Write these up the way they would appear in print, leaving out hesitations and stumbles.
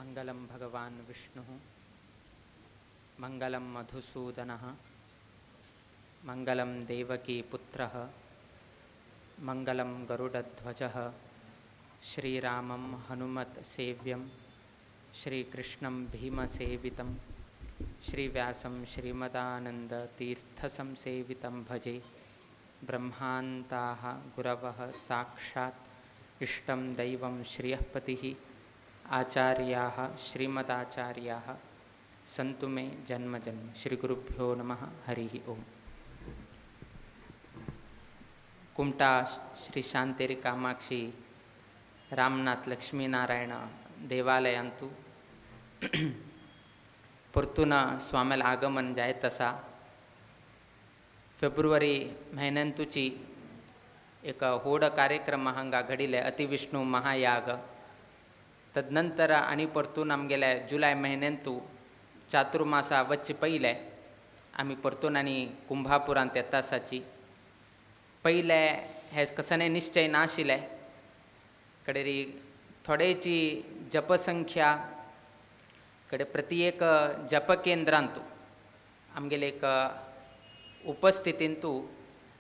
मंगलम भगवान विष्णु मंगलम मधुसूदन मंगलम देवकी पुत्र मंगलम गरुड़ध्वज श्रीरामं हनुमत सेव्यं श्रीकृष्णं भीमसेवितं श्रीव्यासं श्रीमदानन्दतीर्थसंसेवितं भजे ब्रह्मान्ताः गुरवः साक्षात् इष्टं दैवं श्रियःपतिः आचार्याः श्रीमदाचार्याः सन्तु मे जन्मजन्म। श्रीगुरुभ्यो नमः। हरिः ओम्। कुमटा श्री शांतेरी कामाक्षी रामनाथ लक्ष्मीनारायण देवालयांतू परतून स्वाम्याला आगमन जाय तसा फेब्रुवारी म्हयन्यांतूची एक होड कार्यक्रम हांगा घडिले अतिविष्णू महायाग तदनंतर आनी परतून आमगेले जुलय म्हयन्यांतू चातुर्मासा वच्चे पयले आमी परतून आनी कुंभापुरांत येता आसाची पयले हे कसने निश्चय नाशिले कडेरी थोडेची जपसंख्या कडे प्रति एक जपकेंद्रांतू आमगेले एक उपस्थितींतू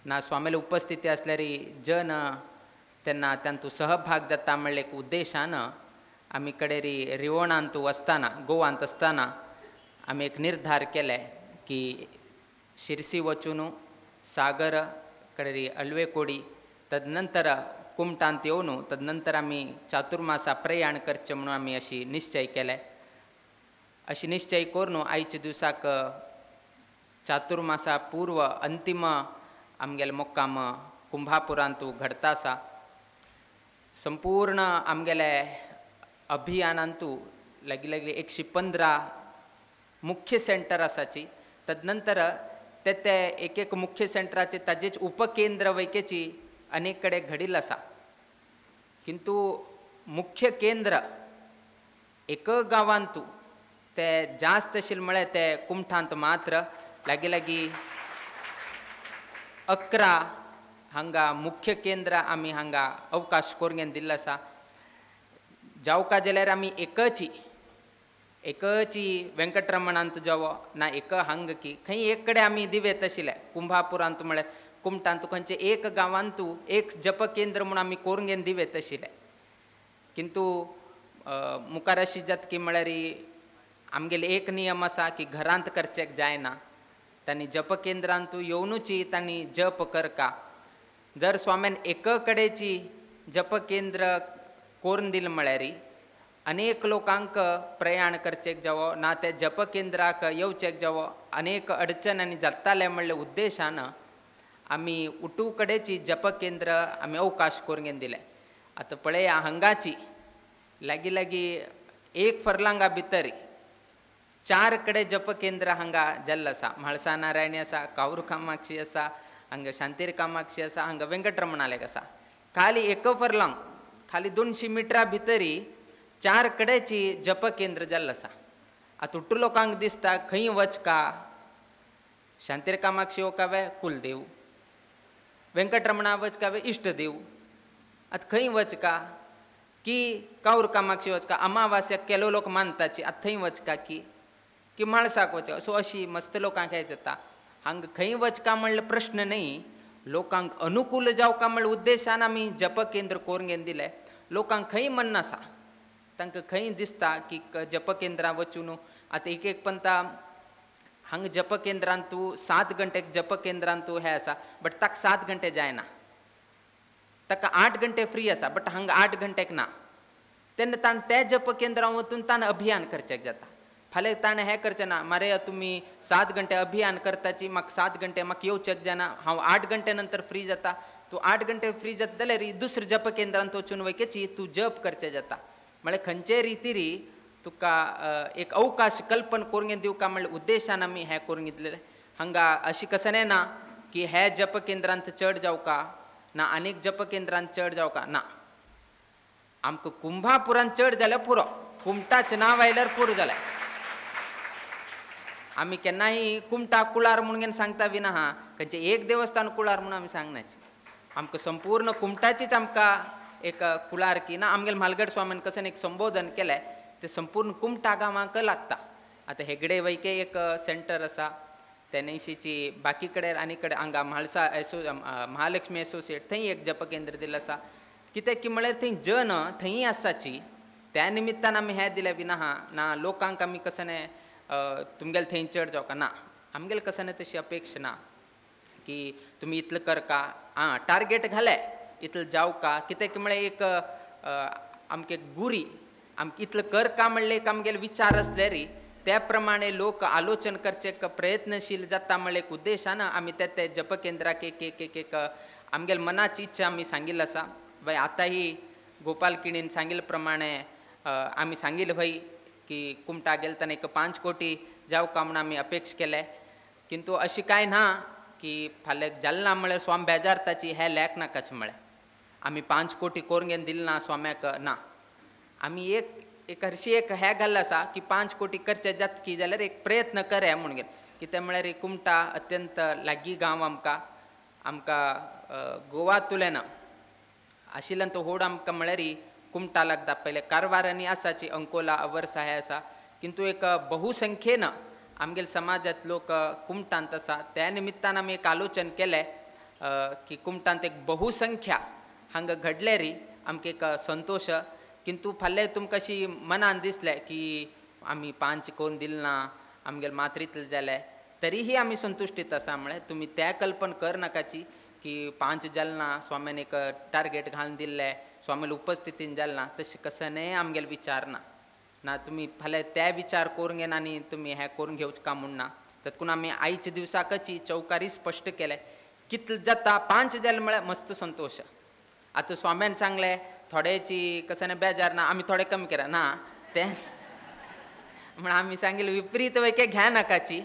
ना स्वामीले उपस्थिती असल्यार जन तेन्ना तांतू सहभाग जाता म्हणले एक उद्देशान आमी कडेरी रिवोणांतू आसतना गोवांत आसतना आमी एक निर्धार केले की शिरसी वचून सागर कडेरी अळवेकोडी तदनंतर कुमटांत येवन तदनंतर आमी चातुर्मासा प्रयाण करचे म्हणून आमी अशी निश्चय केले। अशी निश्चय करून आयच्या दिवसाक चातुर्मासा पूर्व अंतिम आमगेले मुक्काम कुंभापुरांतू घडता आसा। संपूर्ण आमगेले अभियानांतू लागीं 115 मुख्य सेंटर आसाची तदनंतर ते एक मुख्य सेंटराचे ताजेच उपकेंद्र वैकेची अनेक कಡೆ घडिल्ल आसा किंतु मुख्य केंद्र एक गांवांतू ते जास्त आशिल्ले म्हळ्यार ते कुमठांत मात्र लागीं 11 हांगा मुख्य केंद्र आमी हांगा अवकाश करून दिल्लो आसा। जावका जाल्यार आमी एकची वेंकटरमणांत जावो ना एक हांग की खंय एक कडेन आमी दिवेत आशिल्ले कुंभापुरांत म्हळ्यार कुमटांत खंयचे एक गांवांतू एक जप केंद्र म्हणून आमी कोरगेन दिवेत आशिल्ले किंतु मुखार अशी जाता की म्हळ्यार आमगेले एक नियम आसा की घरांत करचें जायना तांणी जप केंद्रांतू येवनूच तांणी जप करका। जर स्वाम्यान एक कडेची जप केंद्र कोरून दिलें म्हळ्यार अनेक लोकांक प्रयाण करचें जावो ना ते जप केंद्राक येवचें जावो अनेक अडचणी जाताले म्हणले उद्देशान आमी उटू कडेची जप केंद्र आमी अवकाश करून दिले। आतां पळया हांगाची लागीं 1 फर्लांगा भितर 4 कಡೆ जप केंद्र हांगा जाल्लें आसा। म्हाळसा नारायणी आसा, कावरू कामाक्षी आसा, हांगा शांतेरी कामाक्षी आसा, हांगा वेंकटरमणालेक आसा। खाली 1 फर्लांग खाली 200 मिटरा भितरी 4 कडेची जप केंद्र जाल्लें आसा। आतां उट्टू लोकांक दिसता खंय वचका शांतेरी कामाक्षी वचकावे कुलदेव, वेंकटरमणा वचकावे इष्टदेव, आतां खंय वचका की कावरू कामाक्षी वचका अमावास्याक केलो लोक मानताची आतां थंय वचका की म्हाळसाक वचका सो अशी मस्त लोकांक हे जाता। हांगा खंय वचका म्हणल्यार प्रश्न न्ही, लोकांक अनुकूल जावका म्हणल्यार उद्देशान आमी जप केंद्र करून दिले। लोकांक खंय मन आसा तांकां खंय दिसता की जप केंद्रां वचून आतां एक पंता हांगा जप केंद्रांतू 7 घंटेक जप केंद्रांतू हे आसा बट ताका 7 घंटे जायना, ताका 8 घंटे फ्री आसा बट हांगा 8 घंटेक ना। तेन्ना ताणें त्या जप केंद्रां वचून ताणें अभियान करचें जाता। फाल्यां ताणें हें करचें ना मारे तुमी 7 घंटे अभियान करताची म्हाका 7 घंटे म्हाका येवचें जायना, हांव 8 घंटे नंतर फ्री जाता। तूं 8 घंटे फ्री जाता जाल्यार दुसऱ्या जप केंद्रांत वचून वयकेची तूं जप करचें जाता। म्हळ्यार खंयचे रितीरी तुका एक अवकाश कल्पन करून दिवका म्हणल्यार उद्देशान आमी हें करून दिलेलें। हांगा अशी कसने ना की हे जप केंद्रांत चड जावका ना आनीक जप केंद्रांत चड जावका ना, आमकां कुंभापुरांत चड जाल्यार पुरो, कुमटाचें नांव आयल्यार पुरो जालें। आमी केन्नाय कुमटा कुळार म्हणून सांगता बी ना हा खंयचे एक देवस्थान कुळार म्हणून आमी सांगनाची। आमकां संपूर्ण कुमटाचीच आमकां एक कुळार की ना। आमगेले म्हालगड स्वामीन कसन एक संबोधन केलें ते संपूर्ण कुमटा गांवांक लागता. आता हेगडे वैके एक सेंटर आसा, तेनेशीची बाकी कडेन आनी कडेन हांगा म्हाळसा महालक्ष्मी एसोसिएट थंय एक जप केंद्र दिल्लें आसा. कित्याक की म्हळ्यार थंय जन थंय आसाची, त्या निमित्तान आमी हें दिलें बी ना. ना लोकांक आमी कसने तुमगेले थंय चड जावका ना, आमगेले कसने तशी अपेक्षा ना की तुमी इतलें कर का, टार्गेट घाले इतलें जाव का. कित्याक म्हळ्यार एक आमगे गुरी आमकां इतलें कर का म्हणलें एक आमगेले विचार आसले री, त्या प्रमाणे लोक आलोचन करचे प्रयत्नशील जाता म्हणलें एक उद्देशान आमी ते जप केंद्राक एक आमगेले मनाची इच्छा आमी सांगिल्ली आसा. भाई आतांही गोपाल किणीन सांगिल्ले प्रमाणे आमी सांगिल्लें भाई की कुमटा गेले तेन्ना एक 5 कोटी जाव का म्हणून आमी अपेक्षा केले. किंतु अशी कांय ना की फाल्यां जालना म्हळ्यार स्वामी बेजारताची हें लेख नाकाचें म्हळ्यार आमी 5 कोटी कोरगेन दिले ना स्वाम्याक ना. आमी एक हरशी एक हें घाल्लें आसा की 5 कोटी करचे जात की जाल्यार एक प्रयत्न करे म्हणून. कित्याक म्हळ्यार कुमटा अत्यंत लागीं गांव आमकां गोवातुल्यान आशिल्ल्यान तो होड आमकां म्हळ्यार कुमटा लागता. पयले कारवार आनी आसाची अंकोला अवर्सा हें आसा, किंतु एक बहुसंख्येन आमगेले समाजांत लोक कुमटांत आसा. त्या निमित्तान आमी एक आलोचन केलें की कुमटांत एक बहुसंख्या हांगा घडले री आमकां एक संतोश. किंतु फाल्यां तुमकां अशी मनान दिसलें की आमी 5 कोण दिले ना, आमगेले मात्र इतलें जालें, तरीही आमी संतुश्टीत आसा. म्हळ्यार तुमी त्या कल्पना कर नाकाची की 5 जाले ना, स्वाम्यान एक टार्गेट घालून दिल्लें, स्वामील उपस्थितीन जालें ना, तशें कसनय आमगेले विचार ना. तुमी फाल्यां त्या विचार करून घेवन आनी तुमी हें करून घेवचें काम म्हूण ना. तातूंत आमी आयच्या दिसाकची चौकारी स्पश्ट केलें कितलें जाता 5 जालें म्हळ्यार मस्त संतोश. आतां स्वाम्यान सांगलें थोड्याची कसं बेजार ना, आमी थोडे कमी केला ना, तें म्हण आमी सांगिल्लें विपरीत वैके घ्या नाकाची,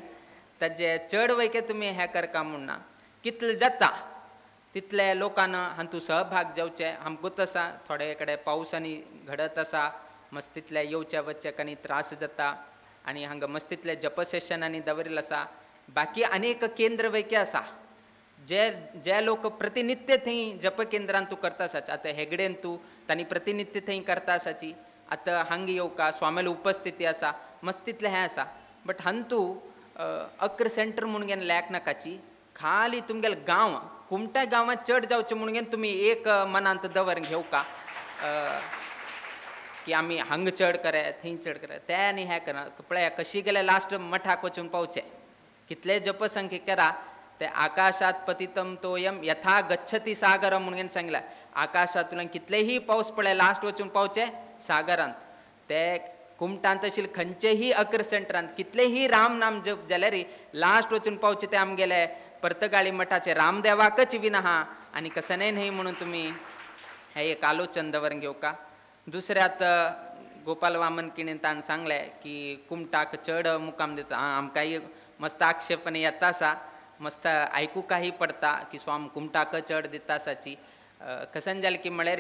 ताजे चड वैके तुमी हें करका म्हूण ना. कितलें जाता तितले लोकांना हातूंत सहभाग जावचे. आमकांच आसा थोडे कडेन पावस आनी घडत आसा, मस्त तितले येवचे वचचे आनी त्रास जाता. आनी हांगा मस्त तितले जप सेशनांनी दवरिल्लें आसा. बाकी अनेक केंद्र वैके आसा जे लोक प्रतिनित्य थंय जप केंद्रांत तूं करता आसाच. आतां हेगडेन तूं तांणी प्रतिनित्य थंय करता आसाची. आतां हांगा येवका स्वामील उपस्थिती आसा, मस्त तितलें हें आसा. बट हांतू अक्र सेंटर म्हणून घेवन लेख नाकाची. खाली तुमगेले गांव कुमटा गांवांत चड जावचें म्हणून घेवन तुमी एक मनांत दवरून घेवका की आमी हांगा चड करे थंय चड करे, तें आनी हें करा. पळया कशी गेले लास्ट मठाक वचून पावचे. कितले जप संख्या करा ते आकाशात पतितम तोयम यथा गच्छती सागरम म्हणून सांगला. आकाशांतल्यान कितलेही पावस पळय लास्ट वचून पावचे सागरांत. ते कुमटांत आशिल्ले खंयचेही अक्र सेंटरांत कितलेही राम नाम जप जाल्यार लास्ट वचून पावचे ते आमगेले पर्तगाळी मठाचे रामदेवाकच विना आनी कसनय न्हय म्हणून तुमी हें एक आलोचन दवरून घेवका. दुसऱ्यात गोपाल वामन किणेन ताणें सांगलें की कुमटाक चड मुकाम दिता. आमकांय मस्त आक्षेपणी येता आसा, मस्त आयकूंकय पडटा की स्वामी कुमटाक चड दिता आसाची. कसन जालें की म्हळ्यार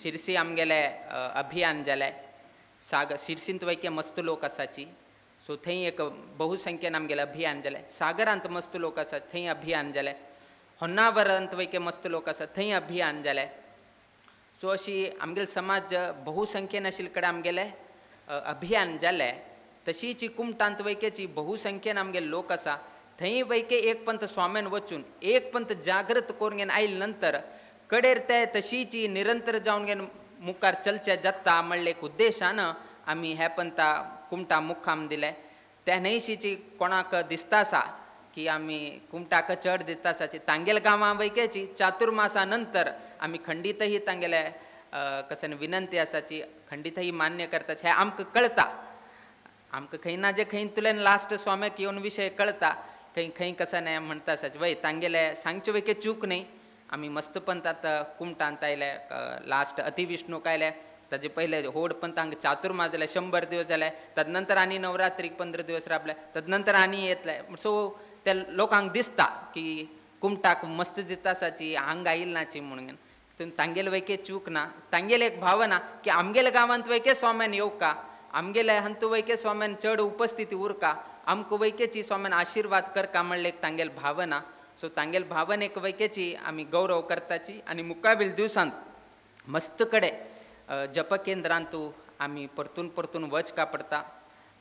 शिरसी आमगेलें अभियान जालें. शिरसींत वैके मस्त लोक आसाची, सो थंय एक बहुसंख्येन आमगेलें अभियान जालें. सागरांत मस्त लोक आसात थंय अभियान जालें. होन्नावरांत वैके मस्त लोक आसात थंय अभियान जालें. सो अशी आमगेले समाज बहुसंख्येन आशिल्ले कडेन आमगेलें अभियान जालें. तशीच कुमटांत वैकेची बहुसंख्येन आमगेले लोक आसा. थंय वैके एक पंत स्वाम्यान वचून एक पंत जागृत करून घेवन आयले नंतर कडेर ते तशीच निरंतर जावन घेवन मुखार चलचे जाता म्हणले एक उद्देशान आमी हे पंता कुमटा मुक्काम दिले. त्या न्हयशीची कोणाक दिसता आसा की आमी कुमटाक चड दिता आसाची. तांगेले गांवां वैकेची चातुर्मासा नंतर आमी खंडीतही तांगेले कसन विनंती आसाची खंडीतही मान्य करताचे हें आमकां कळटा. आमकां खंय ना जे खंय तुलेन लास्ट स्वाम्याक येवन विशय कळटा. खंय खंय कसन हें म्हणटा आसाचे वय तांगेले सांगचे वैके चूक न्हय. आमी मस्त पंत आतां कुमटांत आयले, लास्ट अतिविष्णूक आयले, ताजे पयले होड पंत हांगा चातुर्मास जाले 100 दीस जाले. तदनंतर आनी नवरात्रीक 15 दीस राबले. तदनंतर आनी येतले. सो ते लोकांक दिसता की कुमटाक मस्त दिता आसाची हांगा आयिल्ली नाची म्हणून. तांगेले वैके चूक ना. तांगेले एक भावना की आमगेले गांवांत वैके स्वाम्यान येवका, आमगेले हंतू वैके स्वाम्यान चड उपस्थिती उरका, आमकां वैकेची स्वाम्यान आशिर्वाद करका म्हणले एक तांगेली भावना. सो तांगेले भावनेक वैकेची आमी गौरव करताची. आनी मुखावेल दिवसांत मस्त कडे जप केंद्रांत तूं आम्ही परतून परतून वच का पडता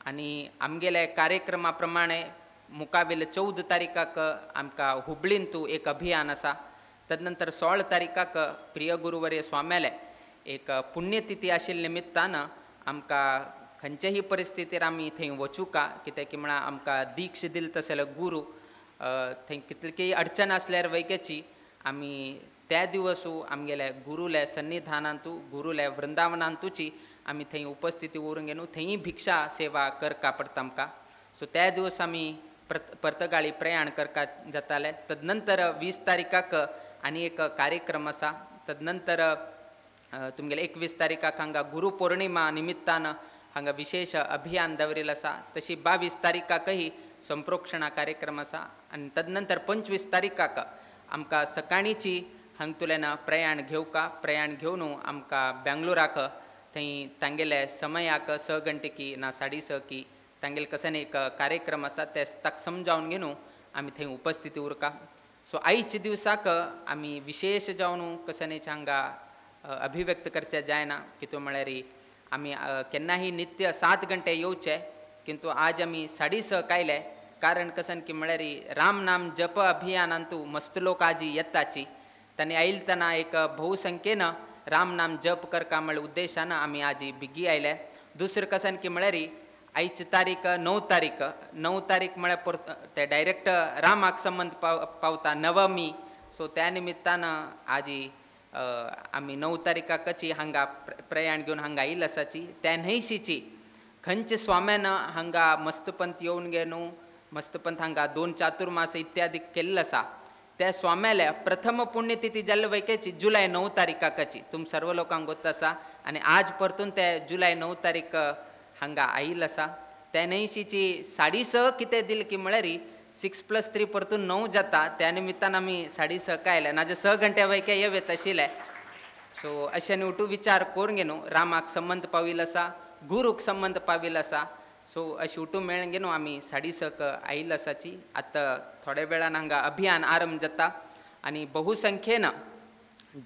आणि आमगेल्या कार्यक्रमाप्रमाणे मुकाबील 14 तारीखाक आमकां हुबळींतू एक अभियान आसा. तदनंतर 16 तारीखाक प्रिय गुरुवर्य स्वाम्याले एक पुण्यतिथी आशिल्ल्या निमित्तान आमकां खंयच्याही परिस्थितीर आमी थंय वचूका, कित्याक की म्हळ्यार आमकां दीक्ष दिल तसले गुरू थंय कितलीय अडचण आसल्यार वैक्याची आमी त्या दिवसू आमगेल्या गुरुले सन्निधानांतू गुरुले वृंदावनांतूची आमी थंय उपस्थिती उरूंक गेनू थंय भिक्षा सेवा करका पडटा आमकां. सो त्या दिवस आमी परतगाळी प्रयाण करका जाताले. तदनंतर 20 तारीखाक आनी एक कार्यक्रम आसा. तदनंतर तुमगेले 21 तारीखाक हांगा गुरुपौर्णिमा निमित्तान हांगा विशेष अभियान दवरिल्लें आसा. तशी 22 तारीखाकय संप्रोक्षणा कार्यक्रम आसा. आनी तदनंतर 25 तारीखाक आमकां सकाळीची हांगतुल्यान प्रयाण घेवन आमकां बेंगलोराक थंय तांगेले समयाक 6 घंटेकी ना 6:30 की तांगेले कसन एक कार्यक्रम आसा ते ताका समजावन घेवन आमी थंय उपस्थिती उरका. सो आयच्या दिवसाक आमी विशेष जावन कशनेच हांगा अभिव्यक्त करचे जायना, कित्याक म्हळ्यार आमी केन्नाही नित्य 7 घंटे येवचे, किंतु आज आमी 6:30 कायले. कारण कसन की म्हळ्यार राम नाम जप अभियानांतू मस्त लोक आजी येताची तांणी आयलतना एक बहुसंख्येन राम नाम जप करका म्हळ्यार उद्देशान आमी आजी बिगी आयले. दुसरें कसन की म्हळ्यार आयची तारीख 9 तारीख म्हळ्यार ते डायरेक्ट रामाक संबंध पावता नवमी. सो त्या निमित्तान आजी आमी 9 तारीखाकची हांगा प्रयाण घेवन हांगा आयिल्ल आसाची. त्या न्हयशीची खंयचे स्वाम्यान हांगा मस्तपंत येवन गेनू मस्तपंत हांगा 2 चातुर्मास इत्यादी केल्लो आसा. त्या स्वाम्याल्या प्रथम पुण्यतिथी जाल्ले वैकेची जुलय 9 तारीखाकची तुम सर्व लोकांक गोत आसा. आनी आज परतून ते जुलय 9 तारीख हांगा आयिल्लो आसा. त्या न्हयशीची 6:30 कितें दिल की म्हळ्यार 6 + 3 परतून 9 जाता. त्या निमित्तान आमी 6:30 कायले नाजाल्यार 6 घंटे वैके येवेत आशिल्ले. सो अशें न्हू तूं विचार करून घेनू रामाक संबंध पाविल्लो आसा, गुरूक संबंध पाविल्लो आसा. सो अशी उठून मेळून घेवन आमी 6:30 आयिल्लो आसाची. आतां थोड्या वेळान हांगा अभियान आरंभ जाता आनी बहुसंख्येन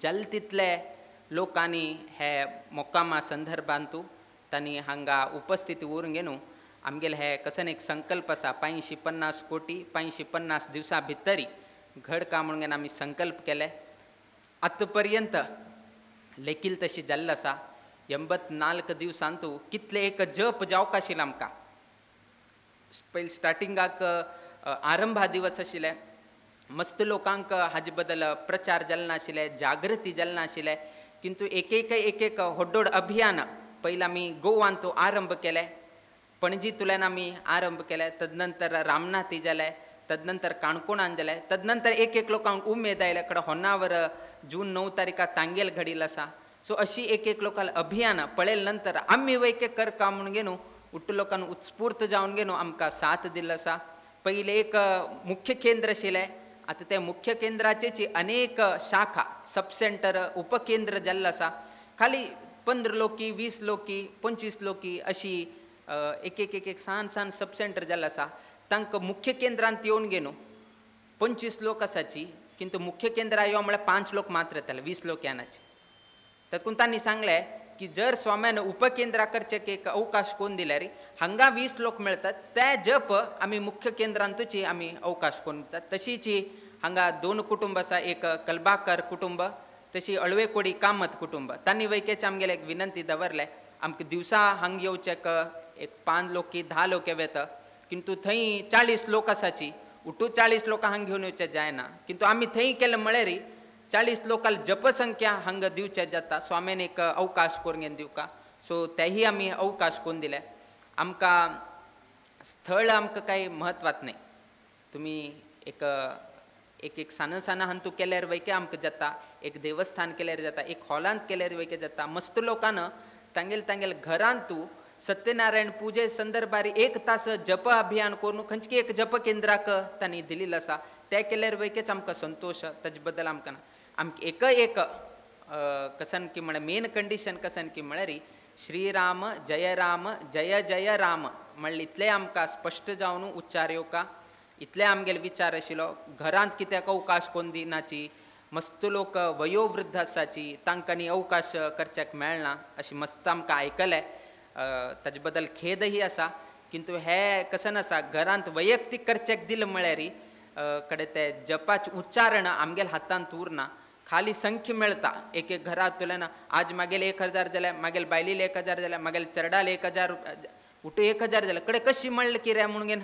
जल तितले लोकांनी हे मोक्कामा संदर्भांतू तांणी हांगा उपस्थिती उरून घेवन आमगेले हे कसन एक संकल्प आसा 550 कोटी 550 दिवसां भितरी घडका म्हणून घेवन आमी संकल्प केले. आतां पर्यंत लेखील तशी जाल्लो आसा. 84 दिवसांतू कितले एक जप जावंक आशिल्लो आमकां. पयलीं स्टार्टिंगाक आरंभा दिवस आशिल्ले. मस्त लोकांक हाजे बद्दल प्रचार जाल्लो नाशिल्ले, जागृती जाल्ली नाशिल्ले. किंतु एक व्हडोड अभियान पयलीं आमी गोवांतू आरंभ केले, पणजींतल्यान आमी आरंभ केले. तदनंतर रामनाथी जाले, तदनंतर काणकोणान जाले. तदनंतर एक लोकांक उमेद आयले कडे होन्नावर जून 9 तारीखाक तांगेल घडिल्लो आसा. सो अशी एक लोकांक अभियान पळयले नंतर आमी वैके करका म्हणून घेवन उट्ट लोकांक उत्स्फूर्त जावन घेवन आमकां साथ दिल्लो आसा. पयलीं एक मुख्य केंद्र आशिल्लें. आतां ते मुख्य केंद्राचेची अनेक शाखा सब सेंटर उपकेंद्र जाल्लो आसा. खाली 15 लोकी 20 लोकी 25 लोकी अशी एक सान सब सेंटर जाल्लो आसा. तांकां मुख्य केंद्रांत येवन घेवन 25 लोक आसाची, किंतु मुख्य केंद्रा यो म्हळ्यार 5 लोक मात्र येताले, 20 लोक येनाचे. तातूंत तांणी सांगलें की जर स्वाम्यान उपकेंद्रा करचेक एक अवकाश कोण दिल्यार हांगा 20 लोक मेळटात, ते जप आमी मुख्य केंद्रांतूची आमी अवकाश कोण दितात. तशीची हांगा 2 कुटुंब आसा, एक कलबाकर कुटुंब तशी अळवेकोडी कामत कुटुंब. तांणी वैकेचे आमगेले एक विनंती दवरले आमकां दिवसा हांगा येवचेक एक 5 लोक की 10 लोक येवेत, किंतु थंय 40 लोक आसाची. उठू 40 लोकां हांगा घेवन येवचें जायना. किंतु आमी थंय केलें म्हळ्यार 40 लोकांक जपसंख्या हांगा दिवचें जाता. स्वामीन एक अवकाश करून घेवन दिवका. सो तेही आमी अवकाश करून दिले. आमकां स्थळ आमकां कांय म्हत्वाच नाही. तुमी एक साना हांतू केल्यार वैके आमकां जाता, एक देवस्थान केल्यार जाता, एक हॉलांत केल्यार वैके जाता. मस्त लोकांना तांगेल घरांतू सत्यनारायण पुजे संदर्भार 1 तास जप अभियान करून खंयची एक जप केंद्राक तांणी दिल्लें आसा. ते केल्यार वैकेच आमकां संतोश. ताजे बद्दल आमकां आमकां एक कसन की म्हळ्यार मेन कंडिशन कसन की म्हळ्यार श्रीराम जय जय राम म्हणल्यार इतलें आमकां स्पश्ट जावन उच्चार येवका. इतले आमगेले विचार आशिल्लो. घरांत कित्याक अवकाश कोण दिनाची, मस्त लोक वयोवृद्ध आसाची, तांकां न्ही अवकाश करच्याक मेळना अशें मस्त आमकां आयकलें. ताजे बद्दल खेदही आसा. किंतु हे कसं नसा घरांत वैयक्तीक करचेक दिलं म्हळ्यार कडे ते जपाचे उच्चारण आमगेल हातांत उरना. खाली संख्य मेळटा एक एक घरांतल्यान आज मागेल 1000 जाल्यार मागेल बायलील 1000 जाल्यार मागेल चेडाल 1000 उठू 1000 जाल्यार कडे कशी म्हणलें की रे म्हणून घेन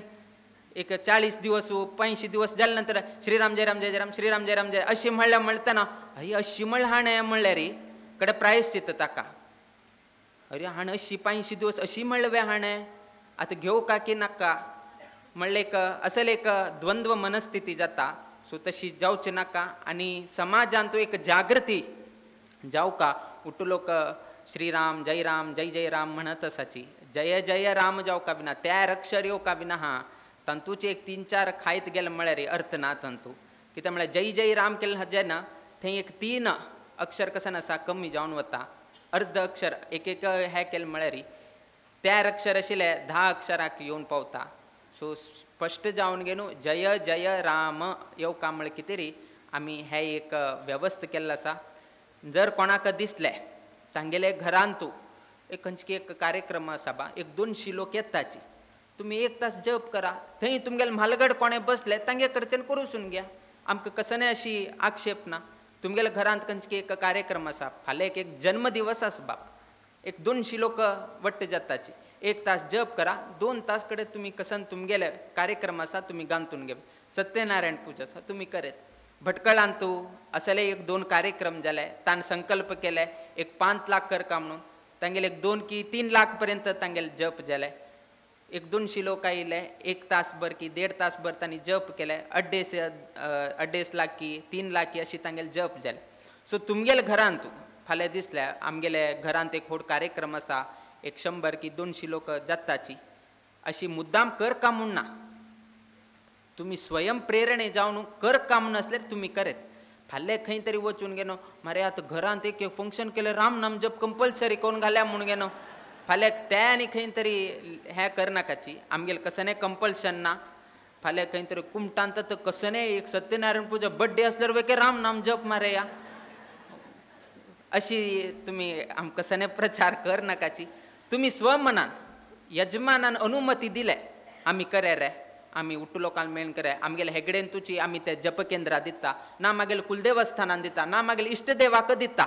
एक 40 दिवस 85 दिवस जाल्या नंतर श्रीराम जय राम जय जय राम श्रीराम जय राम जय अशी म्हणटाना अय अशी म्हणल्यार हाणें म्हणल्यार कडे प्रायश्चित्त ताका. अरे हाणें अशी 85 दिवस अशी म्हणलें हाणें आतां घेवं का की नाका म्हणलें एक असल एक द्वंद्व मनस्थिती जाता. सो तशी जावची नाका आनी समाजांत एक जागृती जावका. उठू लोक श्रीराम जय जय राम म्हणत आसाची जय जय राम जावका बिना त्या अक्षर येवका बिना हा तंतूचे एक 3-4 खायत गेले म्हळ्यार अर्थ ना तंतू. कित्याक म्हळ्यार जय जय राम केलें जेन्ना थंय एक 3 अक्षर कसन आसा कमी जावन वता. अर्ध अक्षर एक एक हे केलें म्हळ्यार त्या अक्षर आशिल्ले 10 अक्षराक येवन पावता. सो स्पश्ट जावन गेनू जय जय राम येवका म्हळ्यार कितें तरी आमी हे एक वेवस्थ केल्लो आसा. जर कोणाक दिसलें तांगेले घरांतू एक खंयची एक कार्यक्रम आसा बा 100-200 लोक येताची तुमी 1 तास जप करा. थंय तुमगेले म्हालगड कोणें बसले तांगे कडच्यान करूसून घ्या. आमकां कसनय अशी आक्षेप ना. तुमगेल्या घरांत खंयची एक कार्यक्रम आसा फाल्यां एक जन्मदिवस आसा बाप 100-200 लोक वट्ट जाताची 1 तास जप करा. 2 तास कडेन तुमी कसन तुमगेले कार्यक्रम आसा तुमी गांतून घेव. सत्यनारायण पूजा आसा तुमी करेत. भटकळांतू असले 1-2 कार्यक्रम जाले ताण संकल्प केले एक 5 लाख करका म्हणून तांगेले 2 की 3 लाख पर्यंत तांगेले जप जाले. 100-200 लोक आयिल्ले 1 तास भर की 1.5 तास भर तांणी जप केले. 2.5 लाख की 3 लाख की अशी तांगेले जप जाले. सो तुमगेले घरांत फाल्यां दिसल्या आमगेले घरांत एक व्हड कार्यक्रम आसा 100 की 200 लोक जाताची अशी मुद्दाम कर का म्हूण ना. तुमी स्वयं प्रेरणे जावन कर का म्हूण आसल्यार तुमी करेत. फाल्यां खंय तरी वचून गेलो मरे आतां घरांत एक फंक्शन केलें राम नाम जप कंपल्सरी करून घाल्या म्हणून गेलो फाल्यां त्या आनी खंय तरी हें करनाकाची. आमगेलें कसनय कंपल्शन ना. फाल्यां खंय तरी कुमटांत कसनय एक सत्यनारायण पूजा बड्डे आसल्यार वेके राम नाम जप मारे या अशी तुमी आमकां कसनय प्रचार करनाकाची. तुमी स्वमनान यजमानान अनुमती दिले आमी करे रे आमी उट्टू लोकांक मेळून करे आमगेले हेगडेन तुची आमी ते जप केंद्रां दिता ना मागेले कुलदेवस्थानान दिता ना मागेले इश्टदेवाक दिता.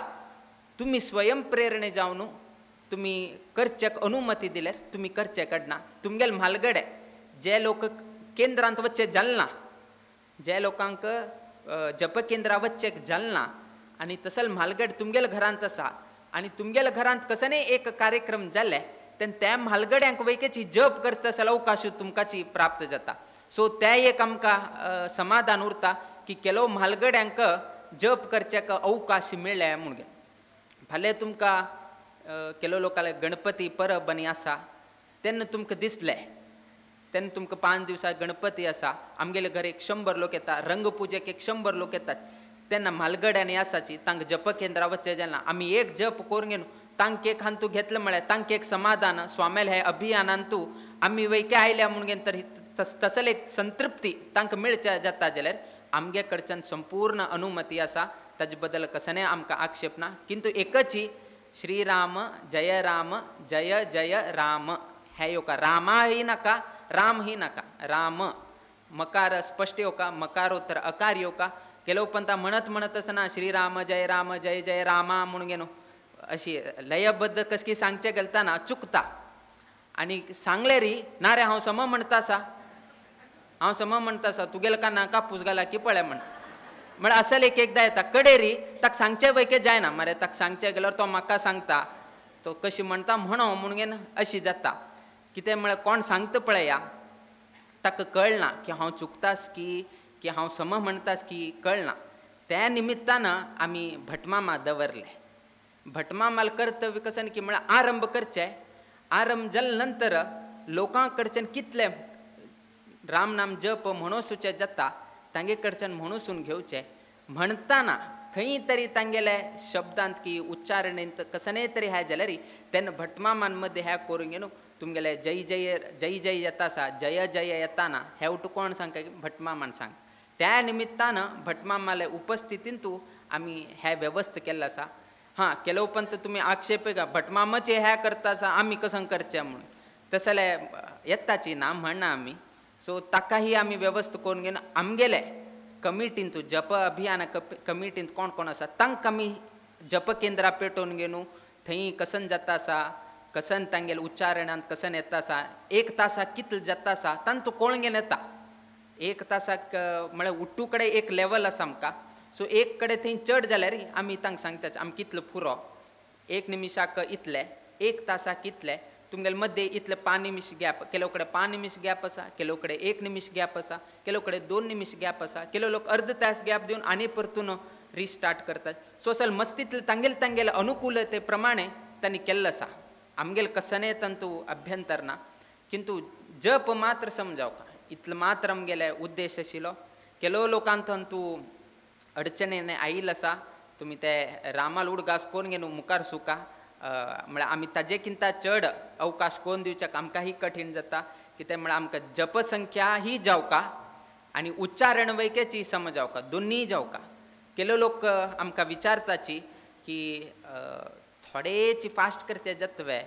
तुमी स्वयं प्रेरणे जावन तुमी करचेक अनुमती दिल्यार तुमी करचे कडना. तुमगेले म्हालगडे जे लोक केंद्रांत वच्चे जालना जे लोकांक जप केंद्रां वच्चेक जालना आनी तसल म्हालगड तुमगेले घरांत आसा आनी तुमगेल्या घरांत कसनय एक कार्यक्रम जाले तेन्ना त्या म्हालगड्यांक वैकेची जप करता आसतना अवकाश तुमकांची प्राप्त जाता. सो ते एक आमकां समाधान उरता की केलो म्हालगड्यांक जप करचेक अवकाश मेळ्ळे म्हणून. फाल्यां तुमकां केलो लोकांले गणपती परब आनी आसा तेन्ना तुमकां दिसलें तेन्ना तुमकां 5 दिवसां गणपती आसा आमगेले घर 100 लोक येता रंगपुजेक 100 लोक येतात तेन्ना म्हालगड्यांनी आसाची तांकां जप केंद्रां वच्चें जालेना. आमी एक जप करून घेवन तांक एक हांतू घेतलें म्हळ्यार तांक एक समाधान स्वामेल हे अभियानांतू आमी वैके आयल्या म्हणून घेवन तर तसल एक संतृप्ती तांकां मेळचे जाता जाल्यार आमगे कडच्यान संपूर्ण अनुमती आसा. ताजे बद्दल कसनय आमकां आक्षेप ना. किंतु एकची श्रीराम जय जय राम हे येवका. रामा ही नाका राम ही नाका. राम मकार स्पश्ट येवका मकारोत्तर अकार येवका. केलो पंथा म्हणत आसतना श्रीराम जय जय रामा म्हणून घेनो अशी लयबद्ध कसकी सांगचे गेलताना चुकता. आनी सांगले री ना रे हांव सम म्हणटा आसा तुगेले काना कापूस घाला की पळय म्हळ्यार असल एकदां येता कडेरी ताका सांगचे वैके जायना मरे ताका सांगचे गेल्यार तो म्हाका सांगता तो कशी म्हणटा म्हणून घेन अशी जाता. कितें म्हळ्यार कोण सांगता पळया ताका कळना की हांव चुकतास की हांव सम म्हणटास की कळना. त्या निमित्तान आमी भटमामा दवरले. भटमामाल कर्तव्य कसन की म्हळ्यार आरंभ करचे. आरंभ जाले नंतर लोकां कडच्यान कितले राम नाम जप म्हणूसूचे जाता तांगे कडच्यान म्हणूसून घेवचे. म्हणटाना खंय तरी तांगेले शब्दांत की उच्चारणेंत कसनय तरी हे जाल्यार तेन्ना भटमामान मध्ये हे करून घेवन तुमगेले जय येता आसा जय येताना हे उठू कोण सांगता की भटमामान सांग. त्या निमित्तान भटमामाले उपस्थितींतू आमी हे वेवस्थ केल्लो आसा. हां केलो पंत तुम्ही आक्षेप का भटमामच ह्या करतासा आम्ही कसं करच्या म्हणून तसले येताची ना म्हणना आम्ही सो ताकाही आम्ही व्यवस्था करून घेऊन आमगेले कमिटीन तू जप अभियान कमिटीन कोण कोण आसा तांक आमी जप केंद्रा पेटोवन घेऊन थंय कसन जाता आसा कसन तांगेले उच्चारणांत कसन येता आसा एक तासाक कितले जाता आसा तांत तूं कोळगेन येता एक तासाक म्हळ्यार उट्टू कडेन एक लेवल आसा आमकां सो एक कडेन थंय चड जाल्यार आमी तांकां सांगता आमी कितलो पुरो एक निमिशाक इतले एक तासाक इतले तुमगेले मध्य इतले 5 निमिष गॅप केलो कडेन 5 निमिष गॅप आसा केलो कडेन 1 निमिष गॅप आसा केलो कडेन 2 निमिष गॅप आसा केलो लोक अर्ध तास गॅप दिवन आनी परतून रिस्टार्ट करतात सो असल मस्तीतले तांगेले अनुकूलते प्रमाणे तांणी केल्लो आसा आमगेले कसने तंतू अभ्यंतर ना किंतु जप मात्र समजावका इतलो मात्र आमगेले उद्देश आशिल्लो केलो लोकांक तंतू अडचणीने आयिल्लो आसा तुमी ते रामाल उडगास कोण घेवन मुखार सुका म्हळ्यार आमी ताजे किंता चड अवकाश कोण दिवच्याक आमकांही कठीण जाता कित्याक म्हळ्यार आमकां जपसंख्या ही जावका आनी उच्चारण वैकेची समजावका दोन्ही जावका केलो लोक आमकां विचारताची की थोडेची फास्ट करचे जातवे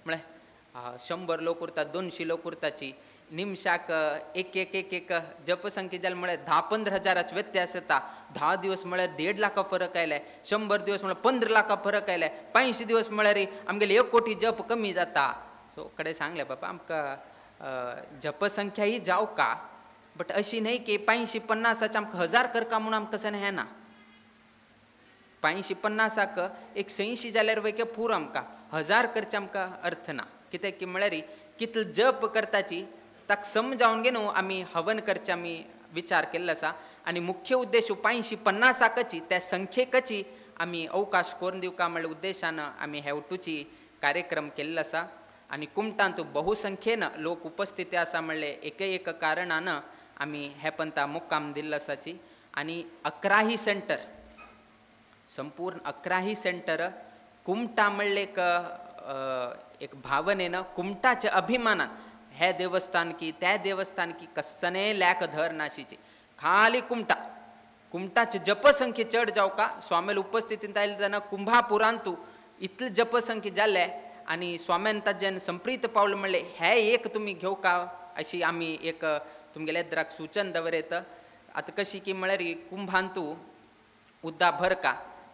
म्हळ्यार 100 लोक उरतात 200 लोक उरताची निमशाक एक जपसंख्या जाले म्हळ्यार 10-15 हजाराचो व्यत्यास येता 10 दिवस म्हळ्यार 1.5 लाख फरक आयले 100 दिवस म्हळ्यार 15 लाख फरक आयले 500 दिवस म्हळ्यार आमगेले 1 कोटी जप कमी जाता सो कडेन सांगले बाबा आमकां जपसंख्या ही जावका बट अशी न्हय की 550 आमकां 1000 करका म्हणून आमकां कशें हेना 550 एक 86 जाल्यार वयके पूर आमकां 1000 करचे आमकां अर्थ ना कित्याक की म्हळ्यार कितलो जप करताची ताका समजावन घेवन आमी हवन करचे आमी विचार केल्लो आसा आनी मुख्य उद्देश 550 त्या संख्येकची आमी अवकाश करून दिवका म्हणल्या उद्देशान आमी हेवटूची कार्यक्रम केल्लो आसा आनी कुमटांत बहुसंख्येन लोक उपस्थिती आसा म्हणले एक कारणान आमी हे पंता मुक्काम दिल्लो आसाची आनी 11 सेंटर संपूर्ण 11 सेंटर कुमटा म्हणले एक भावनेन कुमटाचे अभिमानान हे देवस्थान की त्या देवस्थान की कसने लॅक धर नाशीची खाली कुमटाचे जपसंख्ये चड जावका स्वामेल उपस्थितीत आयले तेन्ना कुंभापुरांतू इतले जपसंख्ये जाल्ले आनी स्वाम्यान ताजेन संप्रीत पावले म्हणले हे एक तुमी घेवका अशी आमी एक तुमगेले द्राक सूचन दवरयत आतां कशी की म्हळ्यार कुंभांतू उद्दा भरका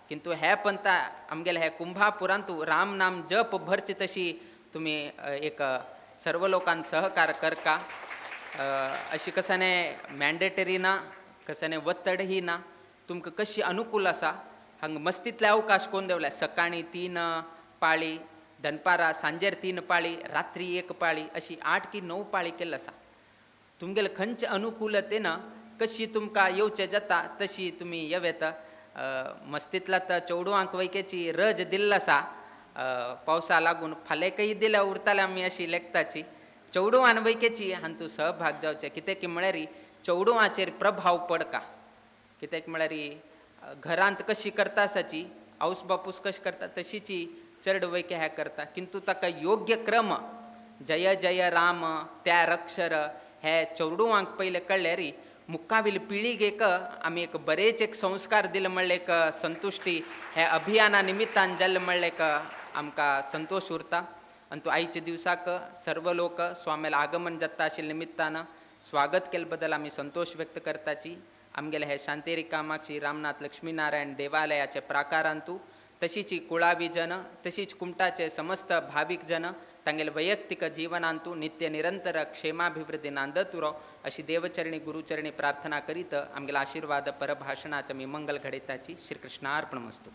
किंतु हे पंता आमगेले हे कुंभापुरांतू राम नाम जप भरची तशी तुमी एक सर्व लोकांक सहकार करका अशी कसाने मॅन्डेटरी ना कसाने वत्तड ही ना तुमकां कशी अनुकूल आसा हांगा मस्तीतले अवकाश कोण देवल्या सकाळी 3 पाळी दनपारा सांजेर 3 पाळी रात्री 1 पाळी अशी 8 की 9 पाळी केल्लो आसा तुमगेले खंयचे अनुकूलतेन कशी तुमकां येवचें जाता तशी तुमी येवेत मस्तीतला तर चौडवांक वैकेची रज दिल्लो आसा पावसा लागून फालेकय दिल्या उरताले आमी अशी लेखताची चौडवान वैकेची हातूंत सहभाग जावचे कित्याक म्हळ्यार चौडवांचेर प्रभाव पडका कित्याक म्हळ्यार घरांत कशी करता आसाची आवस बापूस कशी करता तशीची चड वैके हे करता किंतु ताका योग्य क्रम जय जय राम त्या अक्षर हे चौडवांक पयले कळल्यार मुखावेली पिळगेक आमी एक बरेच एक संस्कार दिले म्हणले एक संतुष्टी हे अभियाना निमित्तान जाल्ले म्हणले एक आमकां संतोष उरता आनी तो आयच्या दिवसाक सर्व लोक स्वामेल आगमन जाता आशिल्ल्या निमित्तान स्वागत केले बद्दल आमी संतोष व्यक्त करताची आमगेले हे शांतेरी कामाक्षी रामनाथ लक्ष्मीनारायण देवालयाचे प्राकारांतू तशीच कुळावी जन तशीच कुमटाचे समस्त भाविक जन तांगेले वैयक्तिक जीवनांतू नित्य निरंतर क्षेमाभिवृद्धी नांदतुरो अशी देवचरणी गुरुचरणी प्रार्थना करीत आमगेले आशीर्वाद परभाषणाचे मी मंगल घडयताची श्री कृष्णार्पणमस्तु.